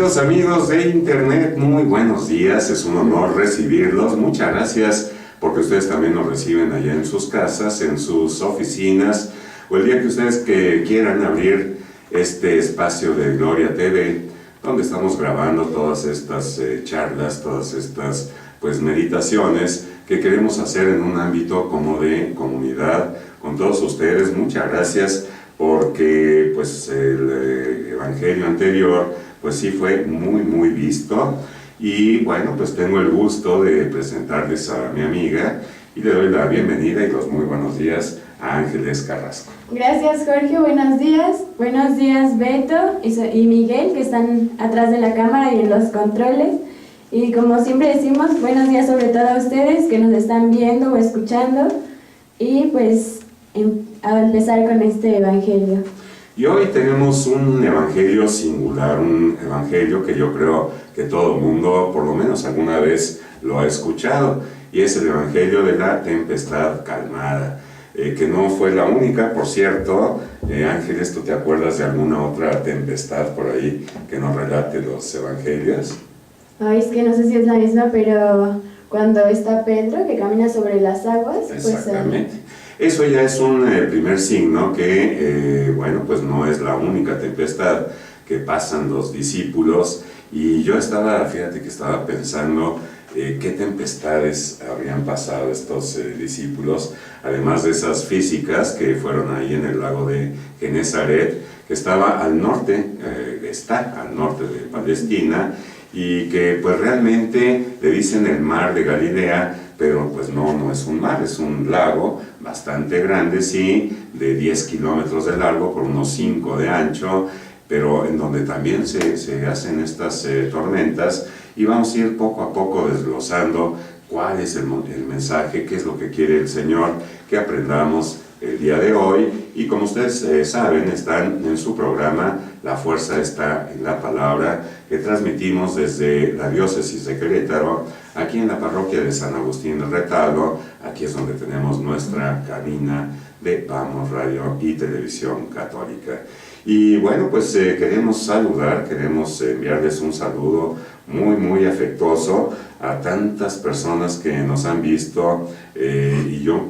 Queridos amigos de Internet, muy buenos días, es un honor recibirlos. Muchas gracias porque ustedes también nos reciben allá en sus casas, en sus oficinas, o el día que ustedes quieran abrir este espacio de Gloria TV, donde estamos grabando todas estas charlas, todas estas meditaciones que queremos hacer en un ámbito como de comunidad con todos ustedes. Muchas gracias porque el evangelio anterior sí fue muy visto, y bueno, tengo el gusto de presentarles a mi amiga y le doy la bienvenida y los muy buenos días a Ángeles Carrasco. Gracias, Jorge, buenos días Beto y Miguel, que están atrás de la cámara y en los controles, y como siempre decimos, buenos días sobre todo a ustedes que nos están viendo o escuchando, y a empezar con este evangelio. Y hoy tenemos un evangelio singular, un evangelio que yo creo que todo el mundo, por lo menos alguna vez, lo ha escuchado, y es el evangelio de la tempestad calmada, que no fue la única, por cierto. Ángeles, ¿tú te acuerdas de alguna otra tempestad por ahí que nos relate los evangelios? Ay, es que no sé si es la misma, pero cuando está Pedro que camina sobre las aguas. Exactamente. Eso ya es un primer signo que, no es la única tempestad que pasan los discípulos. Y yo fíjate que estaba pensando qué tempestades habrían pasado estos discípulos, además de esas físicas que fueron ahí en el lago de Genesaret, que estaba al norte, está al norte de Palestina, y que realmente le dicen el mar de Galilea, pero no es un mar, es un lago bastante grande, sí, de 10 kilómetros de largo por unos 5 de ancho, pero en donde también se hacen estas tormentas, y vamos a ir poco a poco desglosando cuál es el mensaje, qué es lo que quiere el Señor que aprendamos el día de hoy. Y como ustedes saben, están en su programa La Fuerza está en la Palabra, que transmitimos desde la diócesis de Querétaro, aquí en la parroquia de San Agustín del Retablo. Aquí es donde tenemos nuestra cabina de Vamos Radio y Televisión Católica. Y queremos queremos enviarles un saludo muy afectuoso a tantas personas que nos han visto, y yo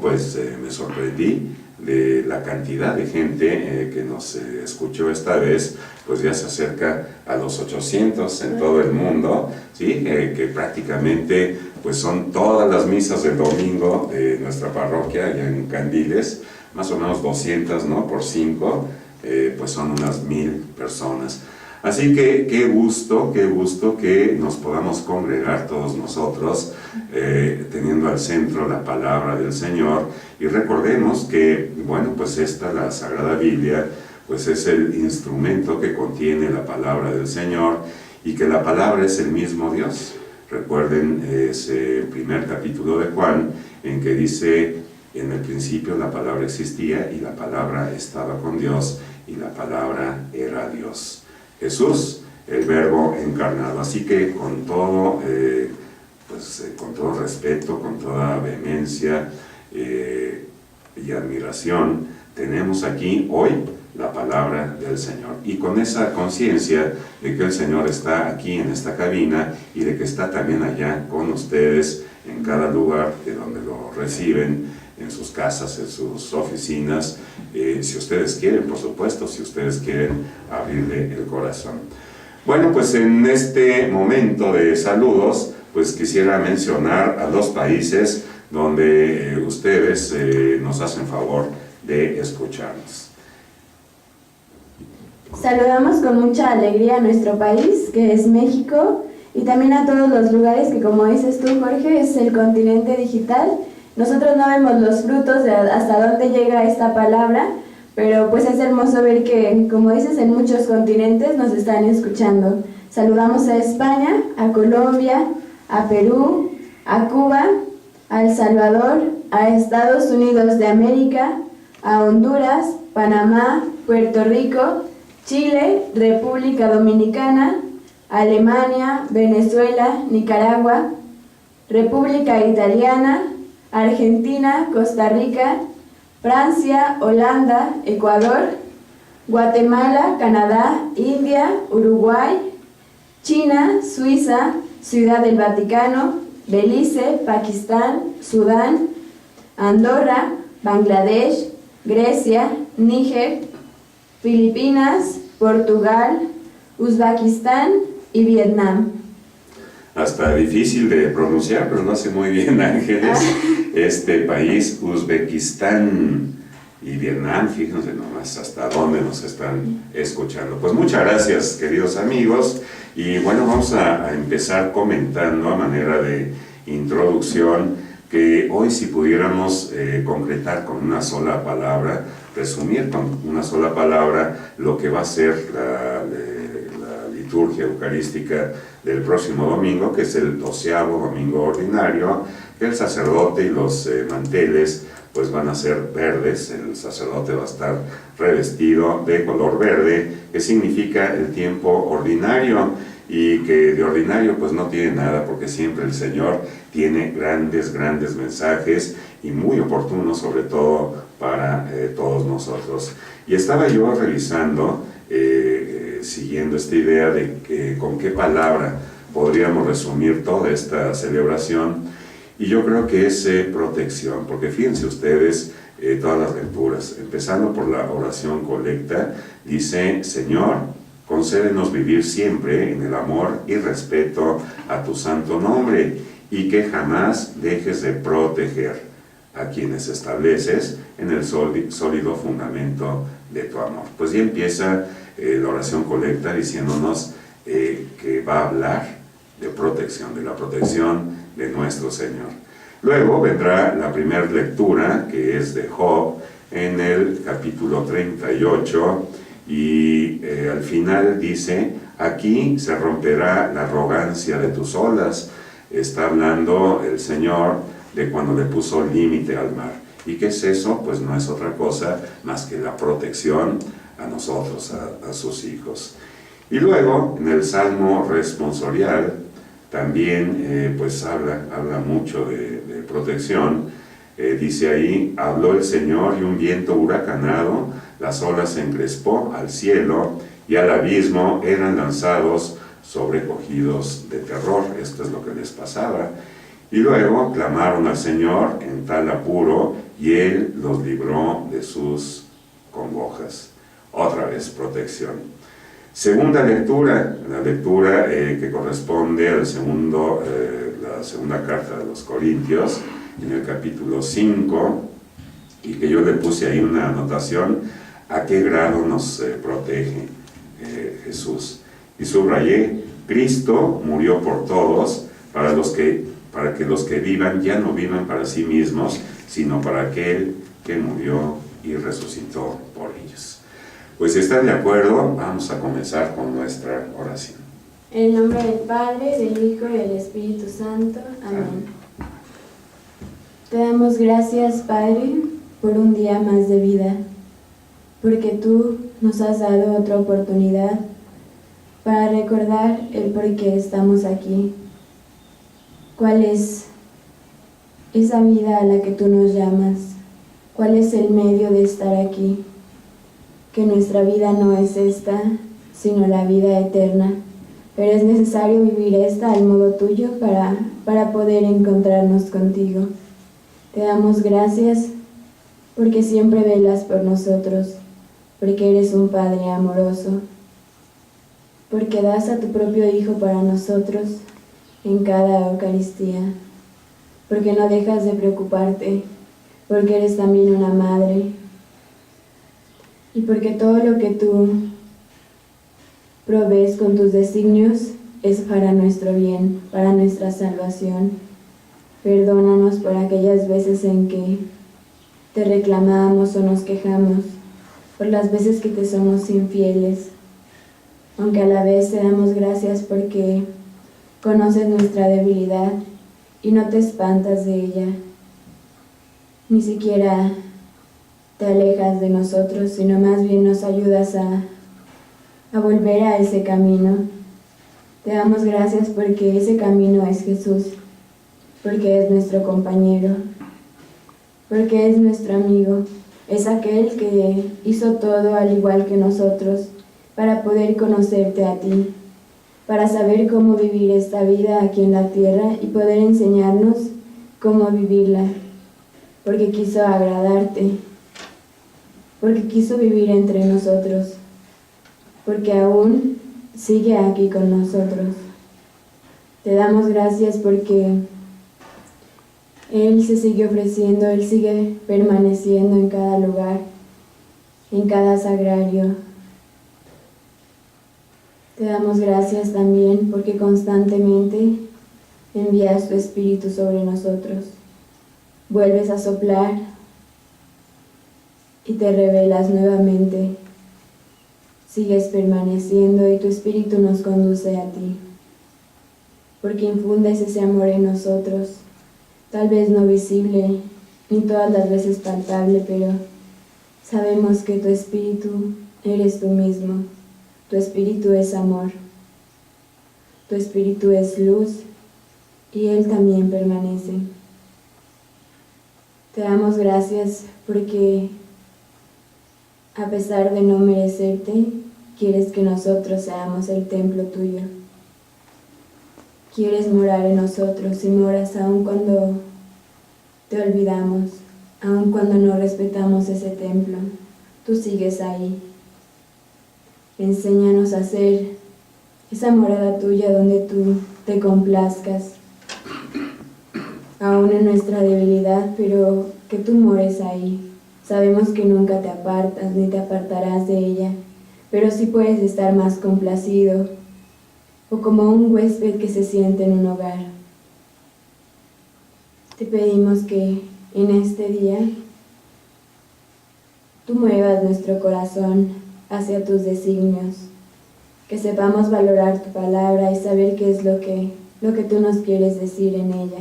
me sorprendí de la cantidad de gente que nos escuchó esta vez. Ya se acerca a los 800 en todo el mundo, ¿sí? Que prácticamente son todas las misas del domingo de nuestra parroquia allá en Candiles, más o menos 200, ¿no? Por 5, son unas 1000 personas. Así que qué gusto que nos podamos congregar todos nosotros, teniendo al centro la palabra del Señor. Y recordemos que, la Sagrada Biblia, es el instrumento que contiene la palabra del Señor, y que la palabra es el mismo Dios. Recuerden ese primer capítulo de Juan, en que dice: en el principio la palabra existía, y la palabra estaba con Dios, y la palabra era Dios. Jesús, el Verbo encarnado. Así que con todo respeto, con toda vehemencia y admiración, tenemos aquí hoy la palabra del Señor, y con esa conciencia de que el Señor está aquí en esta cabina, y de que está también allá con ustedes en cada lugar de donde lo reciben, en sus casas, en sus oficinas, si ustedes quieren, por supuesto, si ustedes quieren abrirle el corazón. En este momento de saludos, quisiera mencionar a 2 países donde ustedes nos hacen favor de escucharnos. Saludamos con mucha alegría a nuestro país, que es México, y también a todos los lugares que, como dices tú, Jorge, es el continente digital. Nosotros no vemos los frutos de hasta dónde llega esta palabra, pero es hermoso ver que, como dices, en muchos continentes nos están escuchando. Saludamos a España, a Colombia, a Perú, a Cuba, a El Salvador, a Estados Unidos de América, a Honduras, Panamá, Puerto Rico, Chile, República Dominicana, Alemania, Venezuela, Nicaragua, República Italiana, Argentina, Costa Rica, Francia, Holanda, Ecuador, Guatemala, Canadá, India, Uruguay, China, Suiza, Ciudad del Vaticano, Belice, Pakistán, Sudán, Andorra, Bangladesh, Grecia, Níger, Filipinas, Portugal, Uzbekistán y Vietnam. Hasta difícil de pronunciar, pero lo hace muy bien Ángeles. Este país, Uzbekistán y Vietnam, fíjense nomás hasta dónde nos están escuchando. Pues muchas gracias, queridos amigos. Y bueno, vamos a empezar comentando a manera de introducción que hoy si pudiéramos concretar con una sola palabra, resumir con una sola palabra lo que va a ser la liturgia eucarística del próximo domingo, que es el 12º domingo ordinario, que el sacerdote y los manteles pues van a ser verdes. El sacerdote va a estar revestido de color verde, que significa el tiempo ordinario, y que de ordinario pues no tiene nada, porque siempre el Señor tiene grandes mensajes y muy oportunos, sobre todo para todos nosotros. Y estaba yo revisando, siguiendo esta idea de que, con qué palabra podríamos resumir toda esta celebración, y yo creo que es protección, porque fíjense ustedes todas las lecturas, empezando por la oración colecta, dice: Señor, concédenos vivir siempre en el amor y respeto a tu santo nombre, y que jamás dejes de proteger a quienes estableces en el sólido fundamento de tu amor. Pues ya empieza la oración colecta diciéndonos que va a hablar de protección, de la protección de nuestro Señor. Luego vendrá la primera lectura, que es de Job, en el capítulo 38, y al final dice: aquí se romperá la arrogancia de tus olas. Está hablando el Señor de cuando le puso límite al mar. ¿Y qué es eso? Pues no es otra cosa más que la protección a nosotros, a sus hijos. Y luego, en el Salmo responsorial, también pues habla mucho de protección. Dice ahí: habló el Señor y un viento huracanado, las olas se encrespó al cielo y al abismo eran lanzados sobrecogidos de terror. Esto es lo que les pasaba. Y luego clamaron al Señor en tal apuro y Él los libró de sus congojas. Otra vez protección. Segunda lectura, la lectura que corresponde al la segunda carta de los Corintios, en el capítulo 5, y que yo le puse ahí una anotación: ¿a qué grado nos protege Jesús? Y subrayé: Cristo murió por todos, para que los que vivan ya no vivan para sí mismos, sino para aquel que murió y resucitó por ellos. Pues si están de acuerdo, vamos a comenzar con nuestra oración. En el nombre del Padre, del Hijo y del Espíritu Santo. Amén. Te damos gracias, Padre, por un día más de vida, porque tú nos has dado otra oportunidad para recordar el por qué estamos aquí. ¿Cuál es esa vida a la que tú nos llamas? ¿Cuál es el medio de estar aquí? Que nuestra vida no es esta, sino la vida eterna, pero es necesario vivir esta al modo tuyo para poder encontrarnos contigo. Te damos gracias porque siempre velas por nosotros, porque eres un Padre amoroso, porque das a tu propio Hijo para nosotros en cada Eucaristía, porque no dejas de preocuparte, porque eres también una madre, y porque todo lo que tú provees con tus designios es para nuestro bien, para nuestra salvación. Perdónanos por aquellas veces en que te reclamamos o nos quejamos, por las veces que te somos infieles, aunque a la vez te damos gracias porque conoces nuestra debilidad y no te espantas de ella, ni siquiera te alejas de nosotros, sino más bien nos ayudas a volver a ese camino. Te damos gracias porque ese camino es Jesús, porque es nuestro compañero, porque es nuestro amigo, es aquel que hizo todo al igual que nosotros para poder conocerte a ti, para saber cómo vivir esta vida aquí en la tierra y poder enseñarnos cómo vivirla, porque quiso agradarte, porque quiso vivir entre nosotros, porque aún sigue aquí con nosotros. Te damos gracias porque Él se sigue ofreciendo, Él sigue permaneciendo en cada lugar, en cada sagrario. Te damos gracias también porque constantemente envías tu Espíritu sobre nosotros. Vuelves a soplar y te revelas nuevamente. Sigues permaneciendo y tu Espíritu nos conduce a ti, porque infundes ese amor en nosotros, tal vez no visible, ni todas las veces palpable, pero sabemos que tu Espíritu eres tú mismo. Tu Espíritu es amor, tu Espíritu es luz y Él también permanece. Te damos gracias porque a pesar de no merecerte, quieres que nosotros seamos el templo tuyo. Quieres morar en nosotros y moras aun cuando te olvidamos, aun cuando no respetamos ese templo. Tú sigues ahí. Enséñanos a hacer esa morada tuya donde tú te complazcas, aún en nuestra debilidad, pero que tú mores ahí. Sabemos que nunca te apartas ni te apartarás de ella, pero sí puedes estar más complacido o como un huésped que se siente en un hogar. Te pedimos que en este día tú muevas nuestro corazón hacia tus designios, que sepamos valorar tu palabra y saber qué es lo que tú nos quieres decir en ella.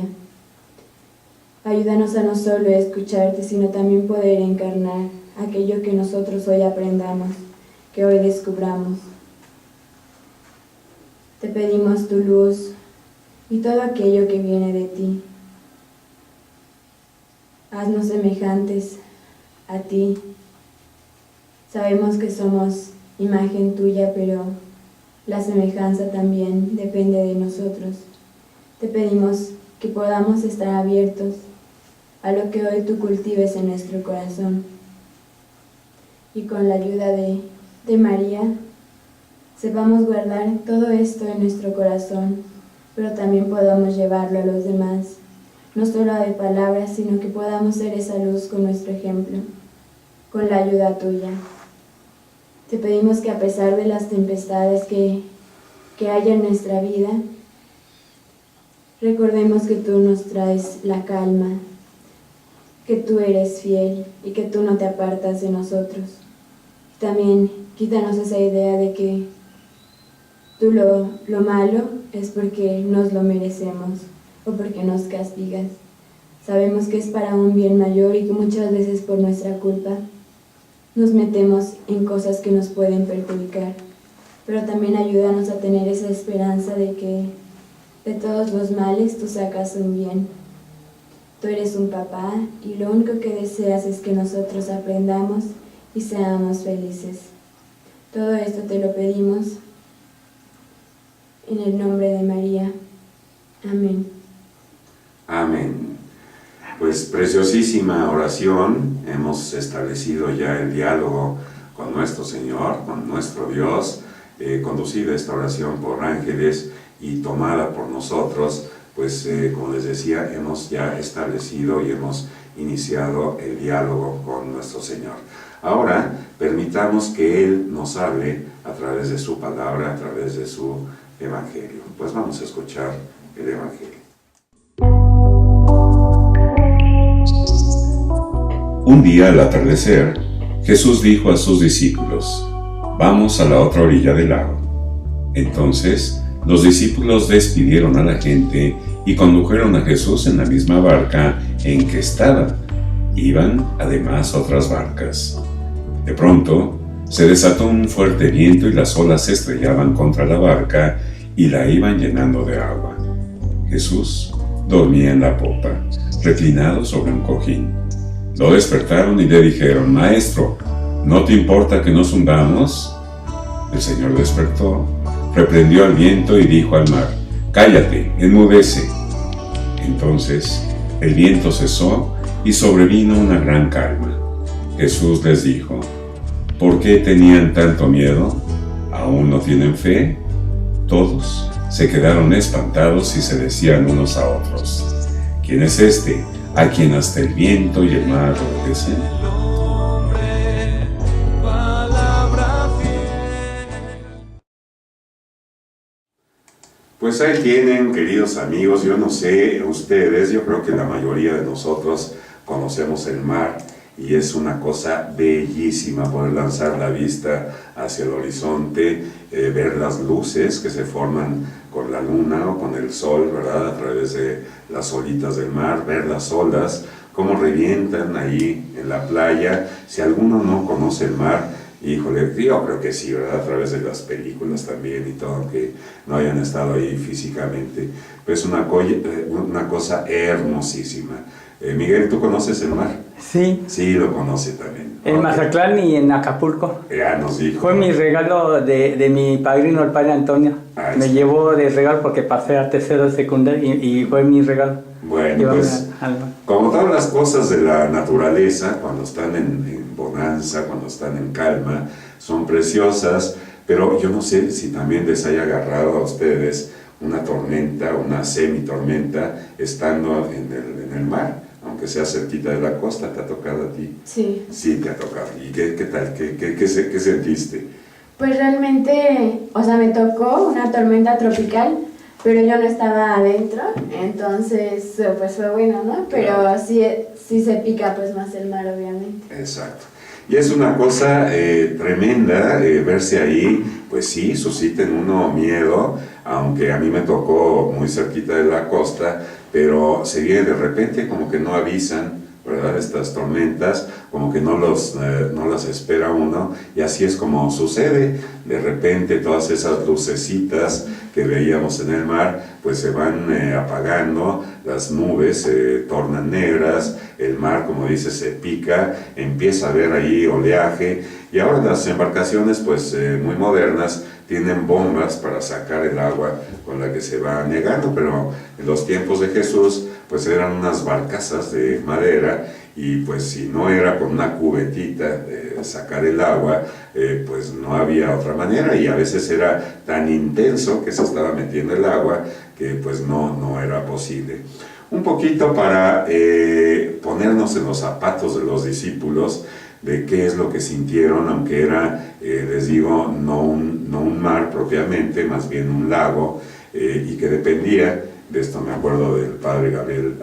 Ayúdanos a no solo escucharte, sino también poder encarnar aquello que nosotros hoy aprendamos, que hoy descubramos. Te pedimos tu luz y todo aquello que viene de ti. Haznos semejantes a ti. Sabemos que somos imagen tuya, pero la semejanza también depende de nosotros. Te pedimos que podamos estar abiertos a lo que hoy tú cultives en nuestro corazón. Y con la ayuda de María, sepamos guardar todo esto en nuestro corazón, pero también podamos llevarlo a los demás, no solo de palabras, sino que podamos ser esa luz con nuestro ejemplo, con la ayuda tuya. Te pedimos que a pesar de las tempestades que haya en nuestra vida, recordemos que tú nos traes la calma, que tú eres fiel y que tú no te apartas de nosotros. También quítanos esa idea de que tú lo malo es porque nos lo merecemos o porque nos castigas. Sabemos que es para un bien mayor y que muchas veces por nuestra culpa nos metemos en cosas que nos pueden perjudicar, pero también ayúdanos a tener esa esperanza de que de todos los males tú sacas un bien. Tú eres un papá y lo único que deseas es que nosotros aprendamos y seamos felices. Todo esto te lo pedimos en el nombre de María. Amén. Amén. Pues preciosísima oración. Hemos establecido ya el diálogo con nuestro Señor, con nuestro Dios, conducida esta oración por ángeles y tomada por nosotros, pues como les decía, hemos ya establecido y hemos iniciado el diálogo con nuestro Señor. Ahora, permitamos que Él nos hable a través de su palabra, a través de su Evangelio. Pues vamos a escuchar el Evangelio. Un día al atardecer, Jesús dijo a sus discípulos: «Vamos a la otra orilla del lago». Entonces, los discípulos despidieron a la gente y condujeron a Jesús en la misma barca en que estaban. Iban, además, otras barcas. De pronto, se desató un fuerte viento y las olas se estrellaban contra la barca y la iban llenando de agua. Jesús dormía en la popa, reclinado sobre un cojín. Lo despertaron y le dijeron: «Maestro, ¿no te importa que nos hundamos?». El Señor despertó, reprendió al viento y dijo al mar: «Cállate, enmudece». Entonces el viento cesó y sobrevino una gran calma. Jesús les dijo: «¿Por qué tenían tanto miedo? ¿Aún no tienen fe?». Todos se quedaron espantados y se decían unos a otros: «¿Quién es este, a quien hasta el viento y el mar obedecen?». Pues ahí tienen, queridos amigos. Yo no sé ustedes, yo creo que la mayoría de nosotros conocemos el mar y es una cosa bellísima poder lanzar la vista hacia el horizonte, ver las luces que se forman con la luna o con el sol, ¿verdad?, a través de las olitas del mar, ver las olas, cómo revientan ahí en la playa. Si alguno no conoce el mar, híjole, yo creo que sí, ¿verdad?, a través de las películas también y todo, aunque no hayan estado ahí físicamente. Pero es una cosa hermosísima. Miguel, ¿tú conoces el mar? Sí. Sí, lo conoce también. En Mazatlán y en Acapulco. Ya nos dijo. Fue mi regalo de mi padrino, el padre Antonio. Me llevó de regalo porque pasé a tercero de secundaria y fue mi regalo. Bueno, pues, como todas las cosas de la naturaleza, cuando están en bonanza, cuando están en calma, son preciosas, pero yo no sé si también les haya agarrado a ustedes una tormenta, una semitormenta, estando en el mar, aunque sea cerquita de la costa. ¿Te ha tocado a ti? Sí. Sí, te ha tocado. ¿Y qué tal? ¿Qué sentiste? Pues realmente, o sea, me tocó una tormenta tropical, pero yo no estaba adentro, entonces pues fue bueno, ¿no? Pero claro, sí se pica pues más el mar, obviamente. Exacto. Y es una cosa tremenda verse ahí, pues sí, suscita en uno miedo, aunque a mí me tocó muy cerquita de la costa, pero se viene de repente, como que no avisan, ¿verdad?, estas tormentas, como que no las espera uno, y así es como sucede. De repente todas esas lucecitas que veíamos en el mar, pues se van apagando, las nubes se tornan negras, el mar, como dice, se pica, empieza a haber ahí oleaje, y ahora las embarcaciones, pues muy modernas, tienen bombas para sacar el agua con la que se va anegando, pero en los tiempos de Jesús, pues eran unas barcazas de madera, y pues si no era con una cubetita de sacar el agua, pues no había otra manera, y a veces era tan intenso que se estaba metiendo el agua que pues no era posible. Un poquito para ponernos en los zapatos de los discípulos, de qué es lo que sintieron, aunque era, les digo, no un mar propiamente, más bien un lago, y que dependía, de esto me acuerdo del padre Gabriel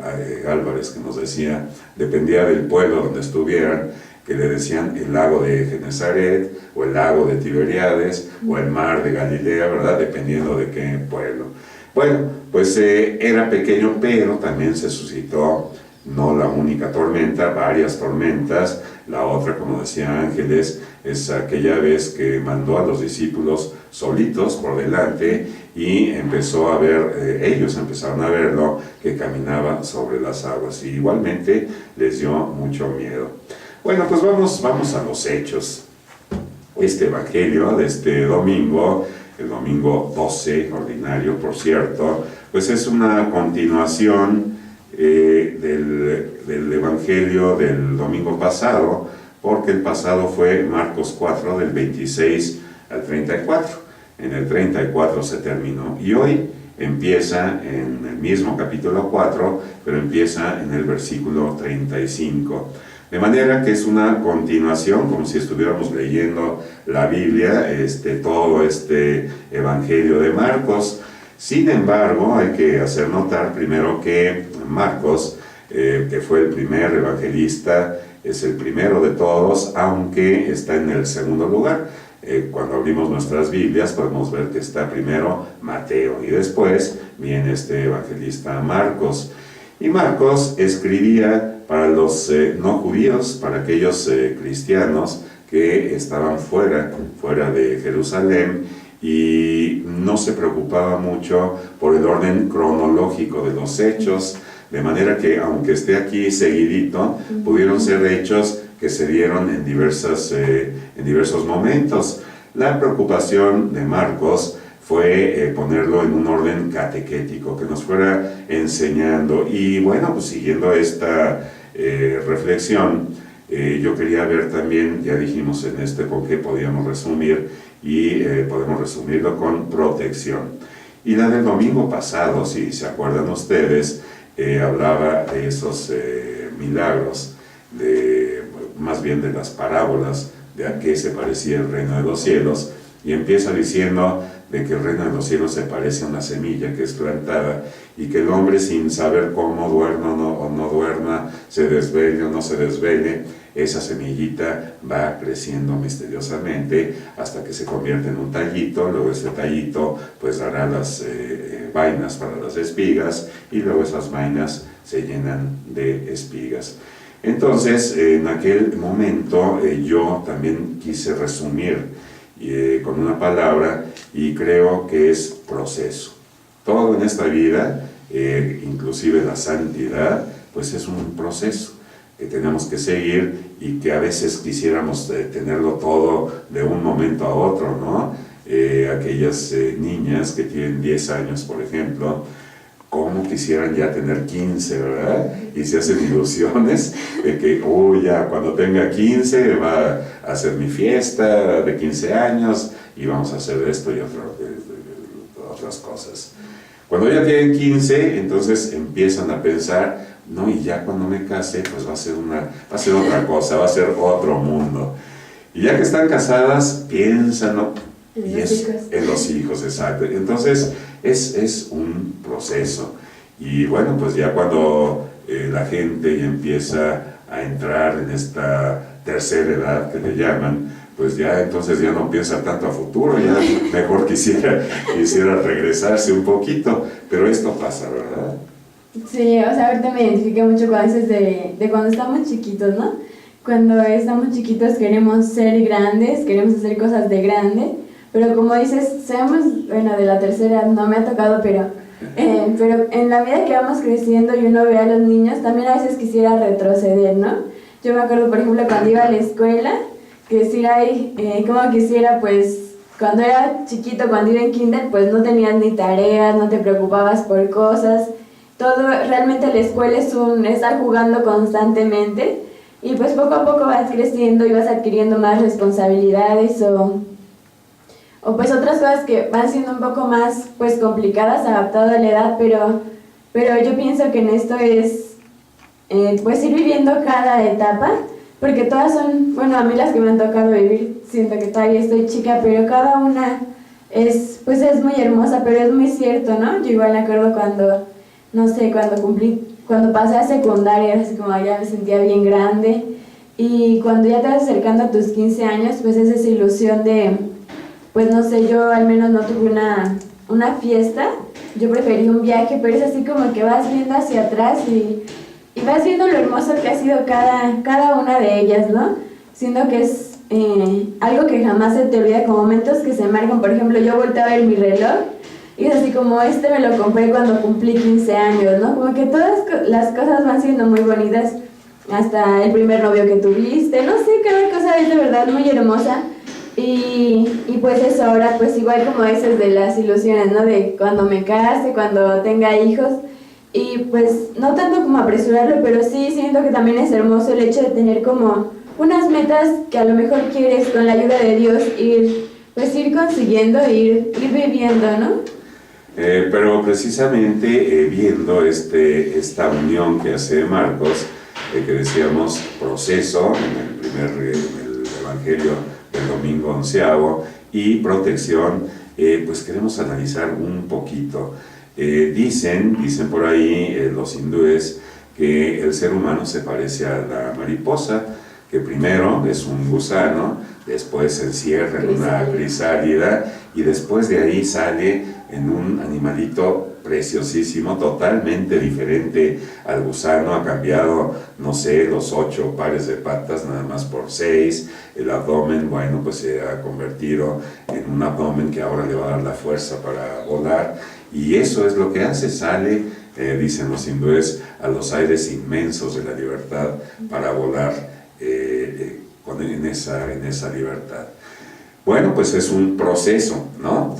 Álvarez, que nos decía, dependía del pueblo donde estuvieran, que le decían el lago de Genesaret, o el lago de Tiberíades, o el mar de Galilea, ¿verdad?, dependiendo de qué pueblo. Bueno, pues era pequeño, pero también se suscitó no la única tormenta, varias tormentas. La otra, como decía Ángeles, es aquella vez que mandó a los discípulos solitos por delante y empezó a ver, ellos empezaron a verlo, que caminaba sobre las aguas, y igualmente les dio mucho miedo. Bueno, pues vamos a los hechos. Este evangelio de este domingo, el domingo 12, ordinario, por cierto, pues es una continuación del evangelio del domingo pasado, porque el pasado fue Marcos 4, del 26 al 34. En el 34 se terminó, y hoy empieza en el mismo capítulo 4, pero empieza en el versículo 35. De manera que es una continuación, como si estuviéramos leyendo la Biblia, todo este evangelio de Marcos. Sin embargo, hay que hacer notar primero que Marcos, que fue el primer evangelista, es el primero de todos, aunque está en el segundo lugar. Cuando abrimos nuestras Biblias podemos ver que está primero Mateo, y después viene este evangelista Marcos. Y Marcos escribía para los no judíos, para aquellos cristianos que estaban fuera de Jerusalén, y no se preocupaba mucho por el orden cronológico de los hechos, de manera que, aunque esté aquí seguidito, pudieron ser hechos que se dieron en diversos momentos. La preocupación de Marcos fue ponerlo en un orden catequético, que nos fuera enseñando. Y bueno, pues siguiendo esta reflexión, yo quería ver también, ya dijimos en con qué podíamos resumir, y podemos resumirlo con protección. Y la del domingo pasado, si se acuerdan ustedes, hablaba de esos milagros, más bien de las parábolas, de a qué se parecía el reino de los cielos, y empieza diciendo de que el reino de los cielos se parece a una semilla que es plantada y que el hombre, sin saber cómo duerma o no duerma, se desvele o no se desvele, esa semillita va creciendo misteriosamente hasta que se convierte en un tallito. Luego ese tallito pues dará las vainas para las espigas, y luego esas vainas se llenan de espigas. Entonces, en aquel momento yo también quise resumir con una palabra, y creo que es proceso. Todo en esta vida, inclusive la santidad, pues es un proceso que tenemos que seguir, y que a veces quisiéramos tenerlo todo de un momento a otro, ¿no? Aquellas niñas que tienen 10 años, por ejemplo, cómo quisieran ya tener 15, ¿verdad? Y se hacen ilusiones de que, ya cuando tenga 15 va a hacer mi fiesta de 15 años y vamos a hacer esto y otras cosas. Cuando ya tienen 15, entonces empiezan a pensar, no, y ya cuando me case, pues va a ser otra cosa, va a ser otro mundo. Y ya que están casadas, piensan, ¿no? En los hijos, exacto. Entonces, es un proceso. Y bueno, pues ya cuando la gente ya empieza a entrar en esta tercera edad que le llaman, pues ya entonces ya no piensa tanto a futuro, ya mejor quisiera regresarse un poquito, pero esto pasa, ¿verdad? Sí, o sea, ahorita me identifiqué mucho cuando dices de cuando estamos chiquitos, ¿no? Cuando estamos chiquitos queremos ser grandes, queremos hacer cosas de grande, pero como dices, seamos, bueno, de la tercera no me ha tocado, pero en la vida que vamos creciendo y uno ve a los niños, también a veces quisiera retroceder, ¿no? Yo me acuerdo, por ejemplo, cuando iba a la escuela, que decir, como quisiera, pues, cuando era chiquito, cuando iba en kinder, pues no tenías ni tareas, no te preocupabas por cosas, todo, realmente la escuela es estar jugando constantemente, y pues poco a poco vas creciendo y vas adquiriendo más responsabilidades o pues otras cosas que van siendo un poco más pues complicadas adaptado a la edad, pero yo pienso que en esto es pues ir viviendo cada etapa, porque todas son, bueno, a mí las que me han tocado vivir, siento que todavía estoy chica, pero cada una es muy hermosa, pero es muy cierto, ¿no? Yo igual me acuerdo cuando, no sé, cuando pasé a secundaria, así como ya me sentía bien grande, y cuando ya te vas acercando a tus 15 años, pues es esa ilusión de, pues no sé, yo al menos no tuve una fiesta, yo preferí un viaje, pero es así como que vas viendo hacia atrás y vas viendo lo hermoso que ha sido cada una de ellas, ¿no? Siento que es algo que jamás se te olvida, como momentos que se marcan. Por ejemplo, yo volteo a ver mi reloj y es así como me lo compré cuando cumplí 15 años, ¿no? Como que todas las cosas van siendo muy bonitas, hasta el primer novio que tuviste, no sé, cada cosa es de verdad muy hermosa. Y pues eso, ahora pues igual como dices de las ilusiones, ¿no? De cuando me case, cuando tenga hijos, y pues no tanto como apresurarlo, pero sí siento que también es hermoso el hecho de tener como unas metas que a lo mejor quieres con la ayuda de Dios ir consiguiendo, ir viviendo, ¿no? Pero precisamente viendo esta unión que hace Marcos, que decíamos proceso en el Evangelio del domingo 11º, y protección, pues queremos analizar un poquito. Dicen por ahí los hindúes que el ser humano se parece a la mariposa, que primero es un gusano, después se encierra en una crisálida y después de ahí sale en un animalito preciosísimo, totalmente diferente al gusano. Ha cambiado, no sé, los 8 pares de patas nada más por 6, el abdomen, bueno, pues se ha convertido en un abdomen que ahora le va a dar la fuerza para volar, y eso es lo que hace, sale, dicen los hindúes, a los aires inmensos de la libertad para volar en esa libertad. Bueno, pues es un proceso, ¿no?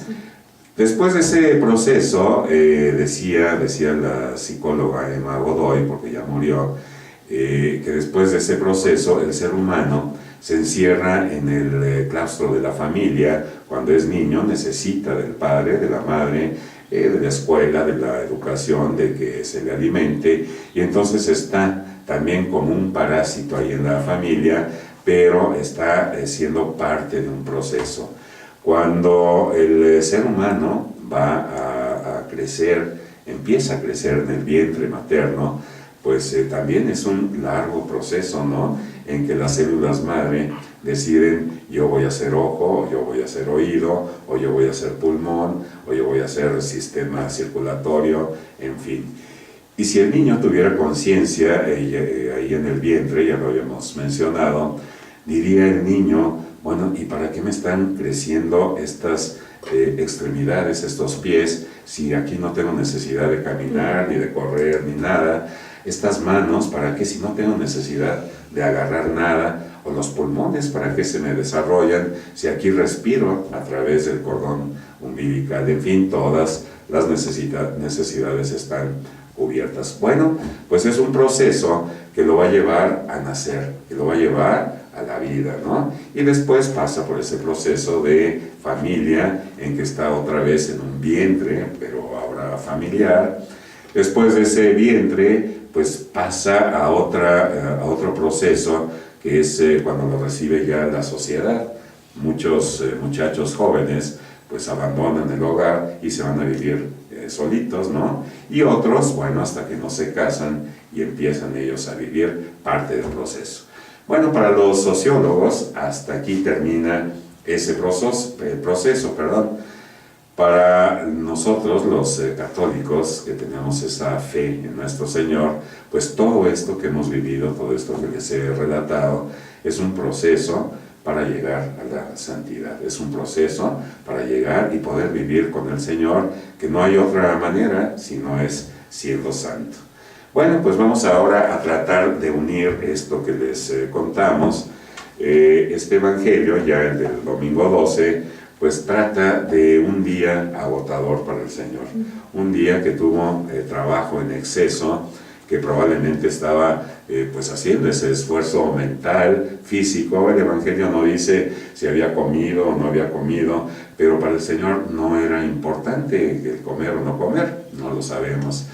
Después de ese proceso, decía la psicóloga Emma Godoy, porque ya murió, que después de ese proceso el ser humano se encierra en el claustro de la familia. Cuando es niño necesita del padre, de la madre, de la escuela, de la educación, de que se le alimente, y entonces está también como un parásito ahí en la familia, pero está siendo parte de un proceso. Cuando el ser humano va a crecer, empieza a crecer en el vientre materno, pues también es un largo proceso, ¿no? En que las células madre deciden: yo voy a ser ojo, o yo voy a ser oído, o yo voy a ser pulmón, o yo voy a ser sistema circulatorio, en fin. Y si el niño tuviera conciencia ahí en el vientre, ya lo habíamos mencionado, diría el niño: bueno, ¿y para qué me están creciendo estas extremidades, estos pies, si aquí no tengo necesidad de caminar, ni de correr, ni nada? Estas manos, ¿para qué si no tengo necesidad de agarrar nada? O los pulmones, ¿para qué se me desarrollan si aquí respiro a través del cordón umbilical? En fin, todas las necesidades están cubiertas. Bueno, pues es un proceso que lo va a llevar a nacer, que lo va a llevar a la vida, ¿no? Y después pasa por ese proceso de familia, en que está otra vez en un vientre, pero ahora familiar. Después de ese vientre, pues pasa a otro proceso, que es cuando lo recibe ya la sociedad. Muchos muchachos jóvenes pues abandonan el hogar y se van a vivir solitos, ¿no? Y otros, bueno, hasta que no se casan y empiezan ellos a vivir parte del proceso. Bueno, para los sociólogos, hasta aquí termina ese proceso. Para nosotros, los católicos, que tenemos esa fe en nuestro Señor, pues todo esto que hemos vivido, todo esto que les he relatado, es un proceso para llegar a la santidad. Es un proceso para llegar y poder vivir con el Señor, que no hay otra manera si no es siendo santo. Bueno, pues vamos ahora a tratar de unir esto que les contamos. Este evangelio, ya el del domingo 12, pues trata de un día agotador para el Señor. Un día que tuvo trabajo en exceso, que probablemente estaba pues haciendo ese esfuerzo mental, físico. El evangelio no dice si había comido o no había comido, pero para el Señor no era importante el comer o no comer, no lo sabemos.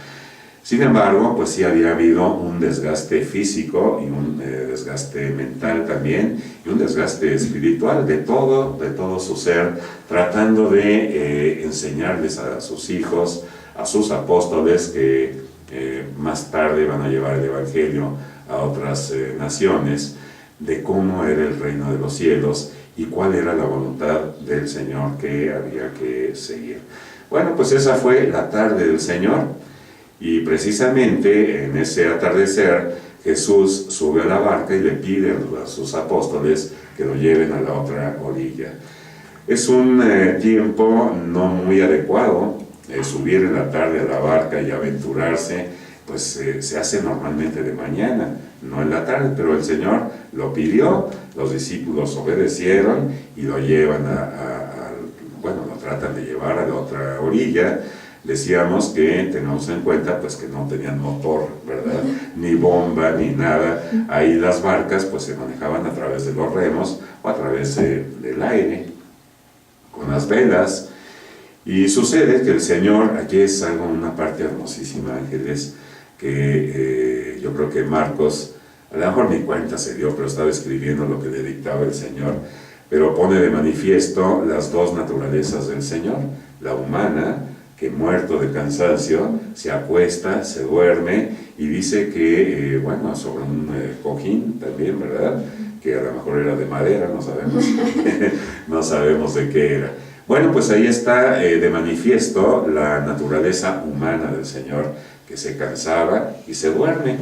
Sin embargo, pues sí había habido un desgaste físico y un desgaste mental también, y un desgaste espiritual de todo su ser, tratando de enseñarles a sus hijos, a sus apóstoles, que más tarde van a llevar el evangelio a otras naciones, de cómo era el reino de los cielos y cuál era la voluntad del Señor que había que seguir. Bueno, pues esa fue la tarde del Señor. Y precisamente en ese atardecer, Jesús sube a la barca y le pide a sus apóstoles que lo lleven a la otra orilla. Es un tiempo no muy adecuado, subir en la tarde a la barca y aventurarse, pues se hace normalmente de mañana, no en la tarde, pero el Señor lo pidió, los discípulos obedecieron y lo llevan lo tratan de llevar a la otra orilla. Decíamos que tengamos en cuenta pues que no tenían motor, ¿verdad? Ni bomba, ni nada. Ahí las barcas pues se manejaban a través de los remos o a través del aire, con las velas. Y sucede que el Señor, aquí es algo, una parte hermosísima, Ángeles, que yo creo que Marcos, a lo mejor ni cuenta se dio, pero estaba escribiendo lo que le dictaba el Señor, pero pone de manifiesto las dos naturalezas del Señor, la humana, que muerto de cansancio se acuesta, se duerme y dice que, sobre un cojín también, ¿verdad? Que a lo mejor era de madera, no sabemos, no sabemos de qué era. Bueno, pues ahí está de manifiesto la naturaleza humana del Señor, que se cansaba y se duerme.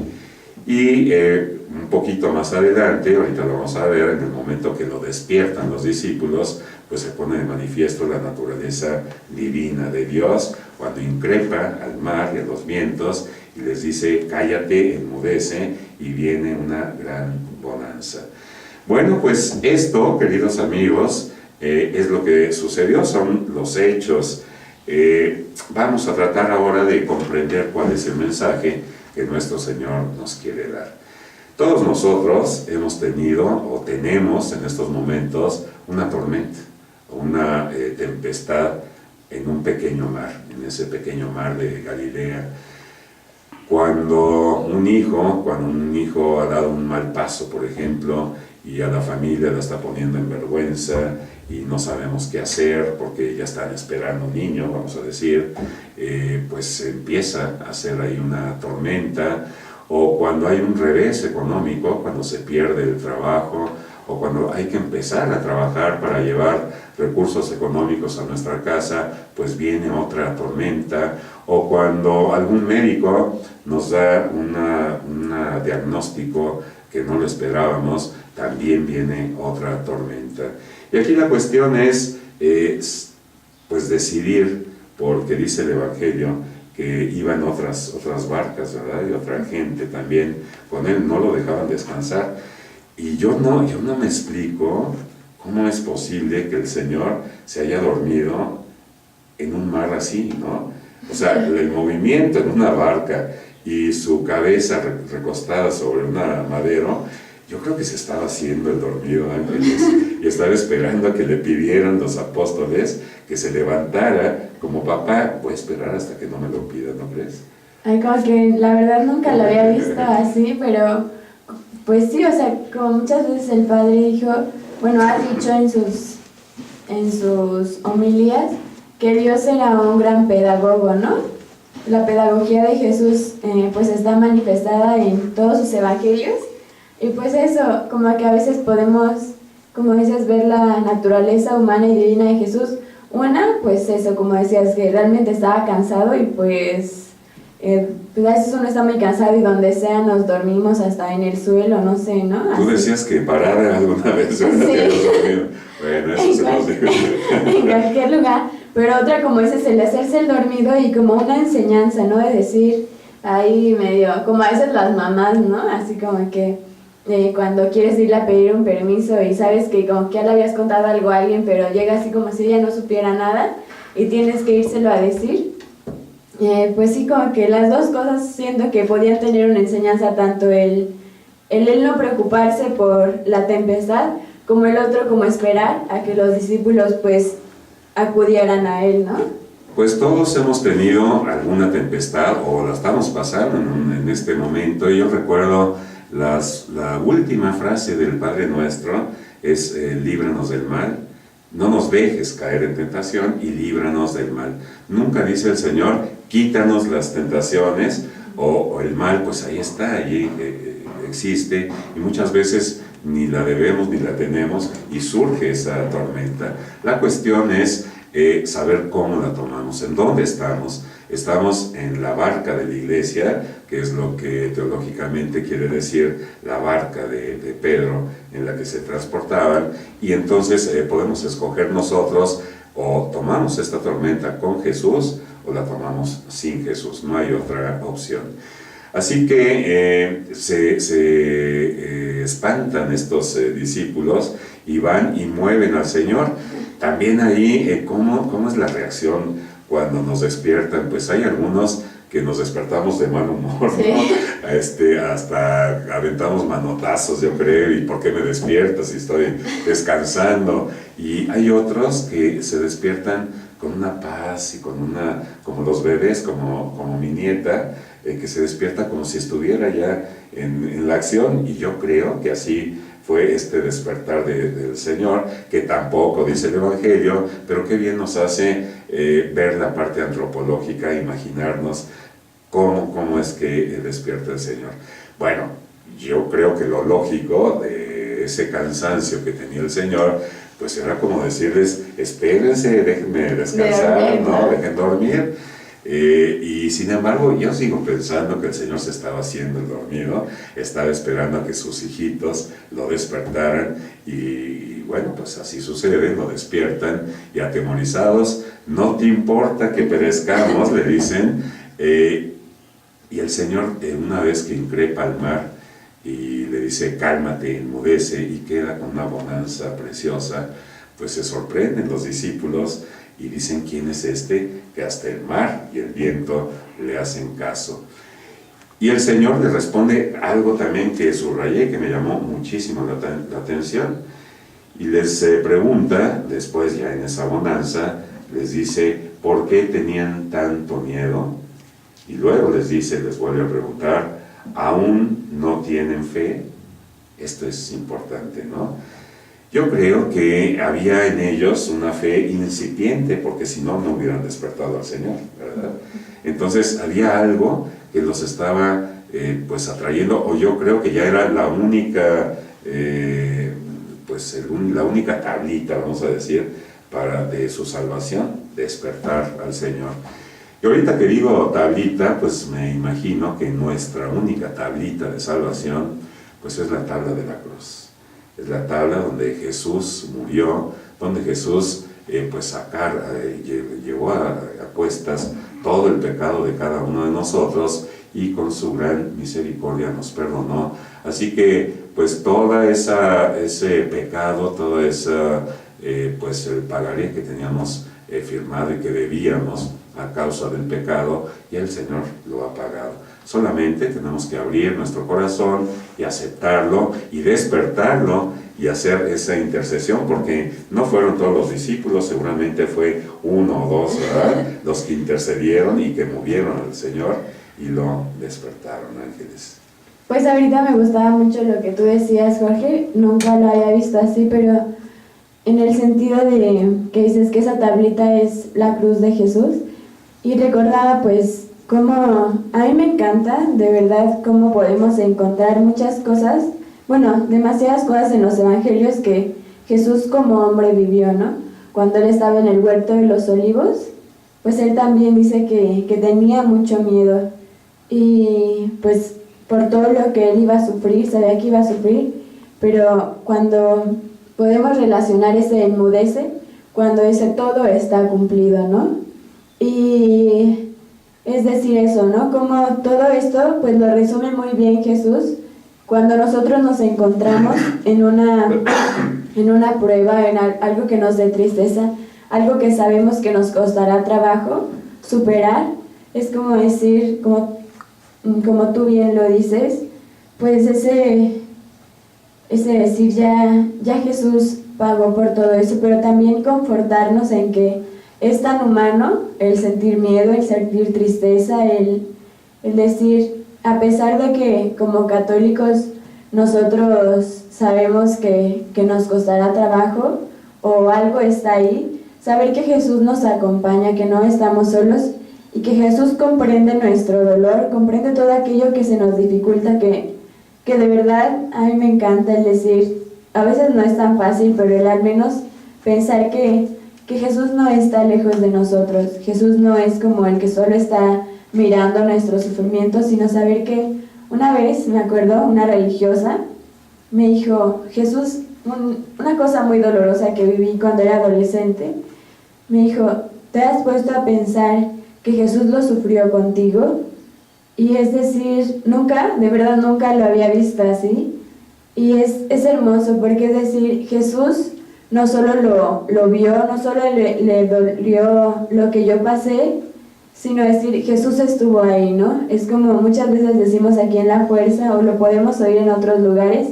Y un poquito más adelante, ahorita lo vamos a ver, en el momento que lo despiertan los discípulos, pues se pone de manifiesto la naturaleza divina de Dios, cuando increpa al mar y a los vientos y les dice: cállate, enmudece, y viene una gran bonanza. Bueno, pues esto, queridos amigos, es lo que sucedió, son los hechos. Vamos a tratar ahora de comprender cuál es el mensaje que nuestro Señor nos quiere dar. Todos nosotros hemos tenido o tenemos en estos momentos una tormenta, una tempestad en un pequeño mar, en ese pequeño mar de Galilea. Cuando un hijo ha dado un mal paso, por ejemplo, y a la familia la está poniendo en vergüenza y no sabemos qué hacer porque ya están esperando un niño, vamos a decir, pues empieza a hacer ahí una tormenta. O cuando hay un revés económico, cuando se pierde el trabajo, o cuando hay que empezar a trabajar para llevar recursos económicos a nuestra casa, pues viene otra tormenta. O cuando algún médico nos da un diagnóstico que no lo esperábamos, también viene otra tormenta. Y aquí la cuestión es, pues decidir, porque dice el Evangelio, que iban otras barcas, ¿verdad? Y otra gente también con él, no lo dejaban descansar. Y yo no me explico cómo es posible que el Señor se haya dormido en un mar así, ¿no? O sea, el movimiento en una barca y su cabeza recostada sobre un madero, yo creo que se estaba haciendo el dormido, ángeles, y estaba esperando a que le pidieran los apóstoles que se levantara. Como papá, voy a esperar hasta que no me lo pida, ¿no crees? Ay, como que la verdad nunca lo había visto así, pero pues sí, o sea, como muchas veces el Padre dijo, bueno, ha dicho en sus homilías que Dios era un gran pedagogo, ¿no? La pedagogía de Jesús pues está manifestada en todos sus evangelios. Y pues eso, como que a veces podemos, como dices, ver la naturaleza humana y divina de Jesús. Una, pues eso, como decías, que realmente estaba cansado y pues a veces uno está muy cansado y donde sea nos dormimos hasta en el suelo, no sé, ¿no? Tú decías que parara alguna vez, ¿verdad? Sí. Bueno, eso se nos dijo. En cualquier lugar. Pero otra, como dices, el hacerse el dormido y como una enseñanza, ¿no? De decir, ahí medio, como a veces las mamás, ¿no? Así como que cuando quieres irle a pedir un permiso y sabes que como que ya le habías contado algo a alguien, pero llega así como si ella no supiera nada y tienes que írselo a decir. Pues sí, como que las dos cosas siento que podían tener una enseñanza, tanto el no preocuparse por la tempestad, como el otro, como esperar a que los discípulos pues acudieran a él, ¿no? Pues todos hemos tenido alguna tempestad o la estamos pasando en este momento. Y yo recuerdo la última frase del Padre Nuestro es líbranos del mal, no nos dejes caer en tentación y líbranos del mal. Nunca dice el Señor, quítanos las tentaciones o el mal, pues ahí está, allí existe y muchas veces ni la debemos ni la tenemos y surge esa tormenta. La cuestión es saber cómo la tomamos, en dónde estamos. Estamos en la barca de la iglesia, que es lo que teológicamente quiere decir la barca de Pedro en la que se transportaban, y entonces podemos escoger nosotros o tomamos esta tormenta con Jesús o la tomamos sin Jesús, no hay otra opción. Así que se espantan estos discípulos y van y mueven al Señor. También ahí, ¿cómo es la reacción cuando nos despiertan? Pues hay algunos que nos despertamos de mal humor, ¿no? Sí. Hasta aventamos manotazos, yo creo, ¿y por qué me despiertas si estoy descansando? Y hay otros que se despiertan con una paz y como los bebés, como mi nieta, que se despierta como si estuviera ya en la acción, y yo creo que así fue este despertar del Señor, que tampoco dice el Evangelio, pero qué bien nos hace ver la parte antropológica, imaginarnos cómo es que despierta el Señor. Bueno, yo creo que lo lógico de ese cansancio que tenía el Señor, pues era como decirles, espérense, déjenme descansar, ¿no? Dejen dormir. Y sin embargo, yo sigo pensando que el Señor se estaba haciendo el dormido, estaba esperando a que sus hijitos lo despertaran, y bueno, pues así sucede, lo despiertan y atemorizados, no te importa que perezcamos, le dicen, y el Señor una vez que increpa al mar y le dice cálmate, enmudece, y queda con una bonanza preciosa, pues se sorprenden los discípulos y dicen: ¿quién es este que hasta el mar y el viento le hacen caso? Y el Señor le responde algo también que subrayé, que me llamó muchísimo la atención, y les pregunta, después ya en esa bonanza, les dice: ¿por qué tenían tanto miedo? Y luego les dice, les vuelve a preguntar: ¿aún no tienen fe? Esto es importante, ¿no? Yo creo que había en ellos una fe incipiente, porque si no, no hubieran despertado al Señor, ¿verdad? Entonces había algo que los estaba pues atrayendo, o yo creo que ya era la única, la única tablita, vamos a decir, de su salvación, despertar al Señor. Y ahorita que digo tablita, pues me imagino que nuestra única tablita de salvación, pues es la tabla de la cruz. Es la tabla donde Jesús murió, donde Jesús llevó a cuestas todo el pecado de cada uno de nosotros, y con su gran misericordia nos perdonó. Así que pues todo ese pecado, todo esa el pagaré que teníamos firmado y que debíamos a causa del pecado, y el Señor lo ha pagado. Solamente tenemos que abrir nuestro corazón y aceptarlo y despertarlo y hacer esa intercesión, porque no fueron todos los discípulos, seguramente fue uno o dos, ¿verdad?, los que intercedieron y que movieron al Señor y lo despertaron, ángeles. Pues ahorita me gustaba mucho lo que tú decías, Jorge, nunca lo había visto así, pero en el sentido de que dices que esa tablita es la cruz de Jesús, y recordaba pues cómo a mí me encanta, de verdad, cómo podemos encontrar muchas cosas, demasiadas cosas en los evangelios que Jesús como hombre vivió, ¿no? Cuando él estaba en el huerto de los olivos, pues él también dice que tenía mucho miedo, y pues por todo lo que él iba a sufrir, sabía que iba a sufrir, pero cuando podemos relacionar ese enmudece, cuando ese todo está cumplido, ¿no? Y es decir eso, ¿no? Como todo esto, pues lo resume muy bien Jesús cuando nosotros nos encontramos en una prueba, en algo que nos dé tristeza, algo que sabemos que nos costará trabajo superar. Es como decir, como tú bien lo dices, pues ese decir ya Jesús pagó por todo eso, pero también confortarnos en que es tan humano el sentir miedo, el sentir tristeza, el decir, a pesar de que como católicos nosotros sabemos que nos costará trabajo o algo está ahí, saber que Jesús nos acompaña, que no estamos solos y que Jesús comprende nuestro dolor, comprende todo aquello que se nos dificulta, que de verdad a mí me encanta el decir, a veces no es tan fácil, pero el al menos pensar que Jesús no está lejos de nosotros. Jesús no es como el que solo está mirando nuestros sufrimientos, sino saber que una vez, me acuerdo, una religiosa me dijo, Jesús, una cosa muy dolorosa que viví cuando era adolescente, me dijo, ¿te has puesto a pensar que Jesús lo sufrió contigo? Y es decir, nunca, de verdad nunca lo había visto así, y es hermoso, porque es decir, Jesús no solo lo vio, no solo le dolió lo que yo pasé, sino decir, Jesús estuvo ahí, ¿no? Es como muchas veces decimos aquí en La Fuerza, o lo podemos oír en otros lugares,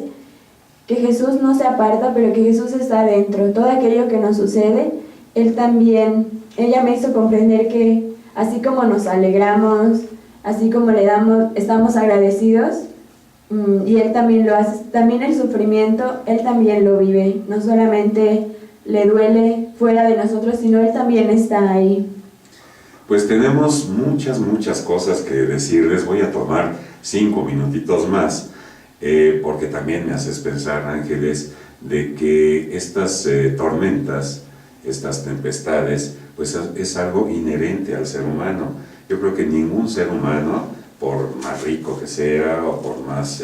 que Jesús no se aparta, pero que Jesús está dentro. Todo aquello que nos sucede, ella me hizo comprender que así como nos alegramos, así como estamos agradecidos, y Él también lo hace, también el sufrimiento, Él también lo vive, no solamente le duele fuera de nosotros, sino Él también está ahí. Pues tenemos muchas cosas que decirles. Voy a tomar 5 minutitos más, porque también me haces pensar, Ángeles, de que estas tormentas, estas tempestades, pues es algo inherente al ser humano. Yo creo que ningún ser humano, por más rico que sea, o por más